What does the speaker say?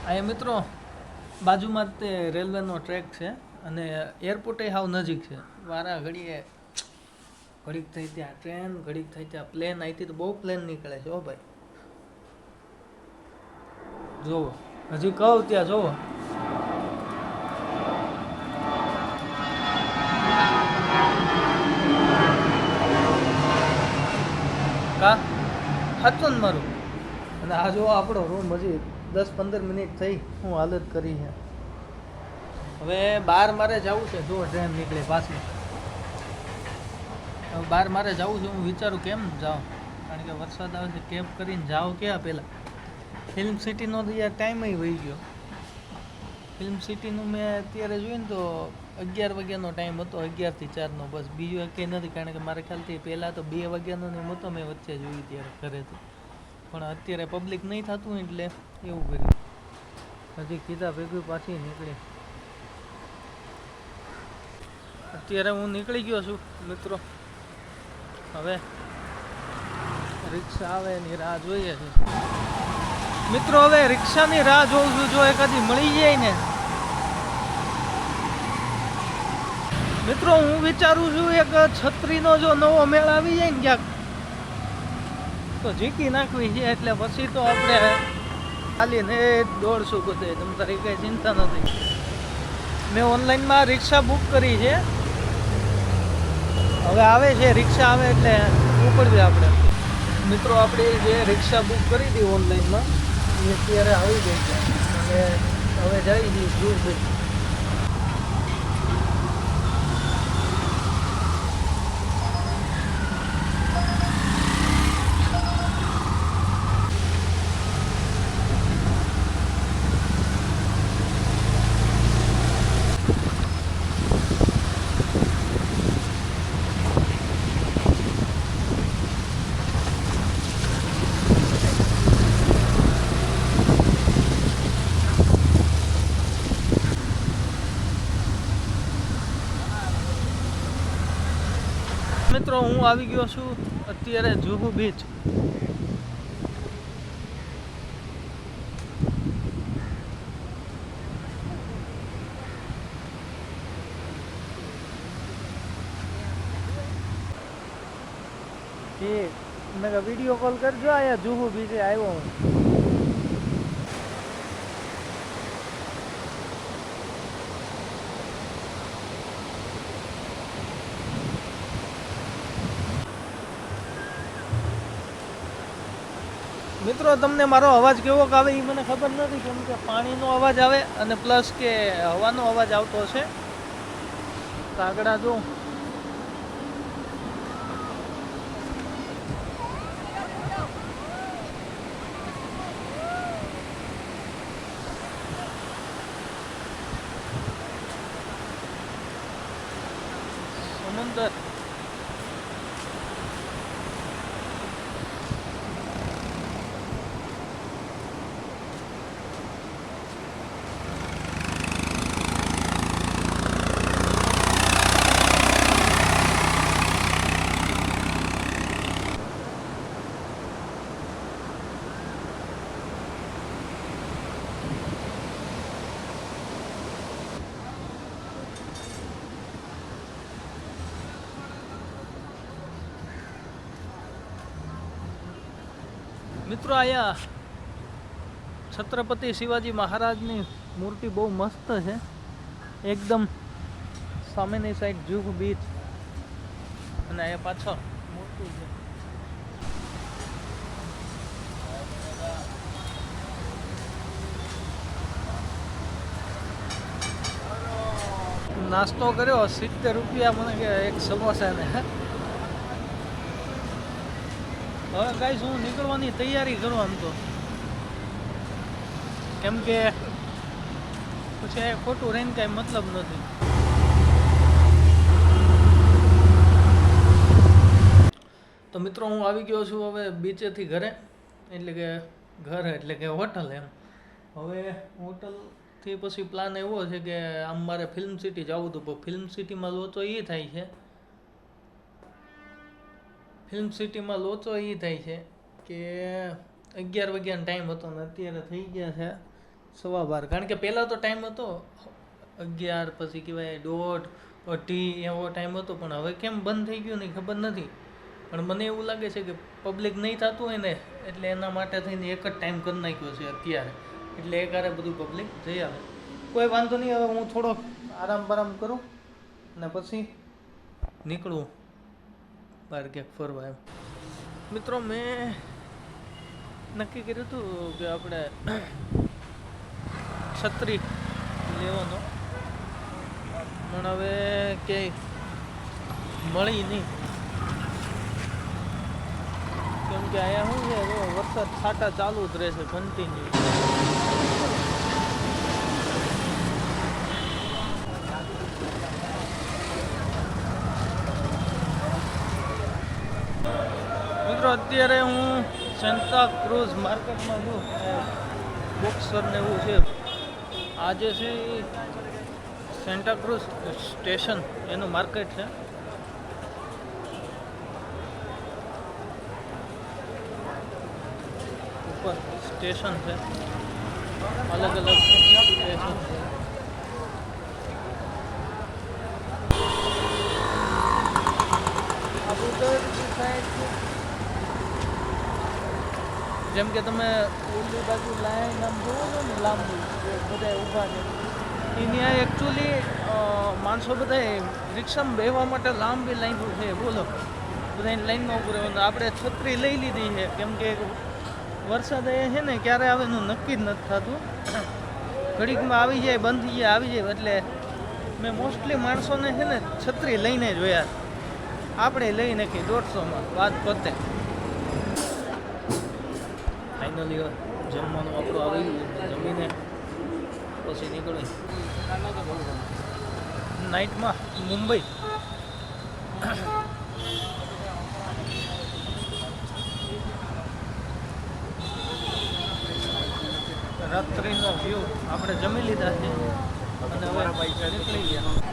અહીંયા મિત્રો બાજુમાં જ તે રેલવેનો ટ્રેક છે અને એરપોર્ટ હાવ નજીક છે. વારા ઘડીએ ઘડીક થઈ ત્યાં ટ્રેન, ઘડીક થઈ ત્યાં પ્લેન. અહીંથી તો બહુ પ્લેન નીકળે છે હો ભાઈ. જોવો હજી કહું ત્યાં જોવો. કા સાચું ને મારું. અને આ જો આપણો રૂમ હજી 10-15 મિનિટ થઈ હું હાલત કરી છે. હવે બહાર મારે જવું છે. જો ટ્રેન નીકળે પાછી. હવે બહાર મારે જવું છે. હું વિચારું કેમ જાઉં, કારણ કે વરસાદ આવે છે. કેબ કરીને જાઓ ક્યાં પહેલાં. ફિલ્મ સિટીનો તો યાર ટાઈમ વહી ગયો. ફિલ્મ સિટીનું મેં અત્યારે જોયું ને તો 11 વાગ્યાનો ટાઈમ હતો, 11 થી 4નો. બસ બીજું કંઈ નથી, કારણ કે મારે ખ્યાલથી પહેલાં તો 2 વાગ્યાનો ને હતો. મેં વચ્ચે જોયું ત્યારે ઘરેથી. પણ અત્યારે પબ્લિક નહીં થતું એટલે એવું કર્યું. હજી કીધા ભેગું પાછી નીકળી. અત્યારે હું નીકળી ગયો છું મિત્રો. હવે રિક્ષા આવે એની રાહ જોઈએ છે મિત્રો. હવે રિક્ષાની રાહ જોઉં છું. જો એકાદી મળી જાય ને મિત્રો, હું વિચારું છું એક છત્રીનો જો નવો મેળ આવી જાય ને ક્યાંક તો ઝીકી નાખવી છે. એટલે પછી તો આપણે ચાલીને દોડશું બધે. તમ તારી કઈ ચિંતા નથી. મેં ઓનલાઈનમાં રિક્ષા બુક કરી છે. હવે આવે છે રિક્ષા, આવે એટલે ઉપડવી આપણે. મિત્રો આપણે જે રિક્ષા બુક કરી હતી ઓનલાઈનમાં એ અત્યારે આવી ગઈ છે અને હવે જઈ છીએ દૂર. મિત્રો હું આવી ગયો છું અત્યારે જુહુ બીચ. મેં વિડીયો કોલ કરજો. આયા જુહુ બીચે આવ્યો હું. મિત્રો તમને મારો અવાજ કેવો આવે એ મને ખબર નથી, કેમ કે પાણીનો અવાજ આવે અને પ્લસ કે હવાનો અવાજ આવતો હશે. કાગડા જો સમુદ્ર. મિત્રો અહીંયા છત્રપતિ શિવાજી મહારાજની મૂર્તિ બહુ મસ્ત છે. એકદમ સામેની સાઈડ જુહુ બીચ અને અહીંયા પાછળ મૂર્તિ છે. નાસ્તો કર્યો 70 રૂપિયા મને કે એક સમોસા ને. હવે ગાઈસ હું નીકળવાની તૈયારી કરું આમ તો, કેમ કે પછી ખોટું રહીને કાંઈ મતલબ નથી. તો મિત્રો હું આવી ગયો છું હવે બીચેથી ઘરે, એટલે કે ઘર એટલે કે હોટલ એમ. હવે હોટલથી પછી પ્લાન એવો છે કે આમ મારે ફિલ્મ સિટી જવું હતું, પણ ફિલ્મ સિટીમાં લોચો એ થાય છે કે 11 વાગ્યાનો ટાઈમ હતો ને અત્યારે થઈ ગયા છે 12:15, કારણ કે પહેલાં તો ટાઈમ હતો 11, પછી કહેવાય 1:30, 2:30 એવો ટાઈમ હતો, પણ હવે કેમ બંધ થઈ ગયું નહીં ખબર નથી. પણ મને એવું લાગે છે કે પબ્લિક નહીં થતું હોય ને, એટલે એના માટે થઈને એક જ ટાઈમ કરી નાખ્યો છે અત્યારે, એટલે એકારે બધું પબ્લિક જઈ આવે. કોઈ વાંધો નહીં, હવે હું થોડોક આરામ બારામ કરું અને પછી નીકળું બહાર ક્યાંક ફરવા એમ. મિત્રો, મેં નક્કી કર્યું હતું કે આપણે છત્રી લેવાનો, પણ હવે ક્યાંય મળી નહીં, કેમ કે અહીંયા શું છે, વરસાદ છાંટા ચાલુ જ રહેશે કન્ટિન્યુ. મિત્રો, અત્યારે હું સેન્ટા ક્રુઝ માર્કેટમાં છું. બોક્સર ને એવું છે. આજે છે સેન્ટા ક્રુઝ સ્ટેશન, એનું માર્કેટ છે. ઉપર સ્ટેશન છે, અલગ અલગ સ્ટેશન છે. જેમ કે તમે ઓલી બાજુ લાઈન આમ જોવો છો ને, લાંબુ બધા ઊભા છે, એની આ એકચ્યુઅલી માણસો બધા રિક્ષામાં બેસવા માટે લાંબી લાઈન છે. બોલો, બધા એની લાઈનમાં ઊભું રહેવાનું. આપણે છત્રી લઈ લીધી છે, કેમ કે વરસાદ એ છે ને ક્યારે આવે એનું નક્કી જ નથી થતું. ઘડીકમાં આવી જાય, બંધ થઈ જાય, આવી જાય. એટલે મેં મોસ્ટલી માણસોને છે ને છત્રી લઈને જોયા. આપણે લઈ નાખી 150માં, વાત પતે. ફાઇનલી જમવાનું આપણું આવી ગયું, જમીને પછી નીકળી નાઇટમાં મુંબઈ. રાત્રિનો વ્યૂ આપણે જમી લીધા છે અને હવે નીકળી ગયા.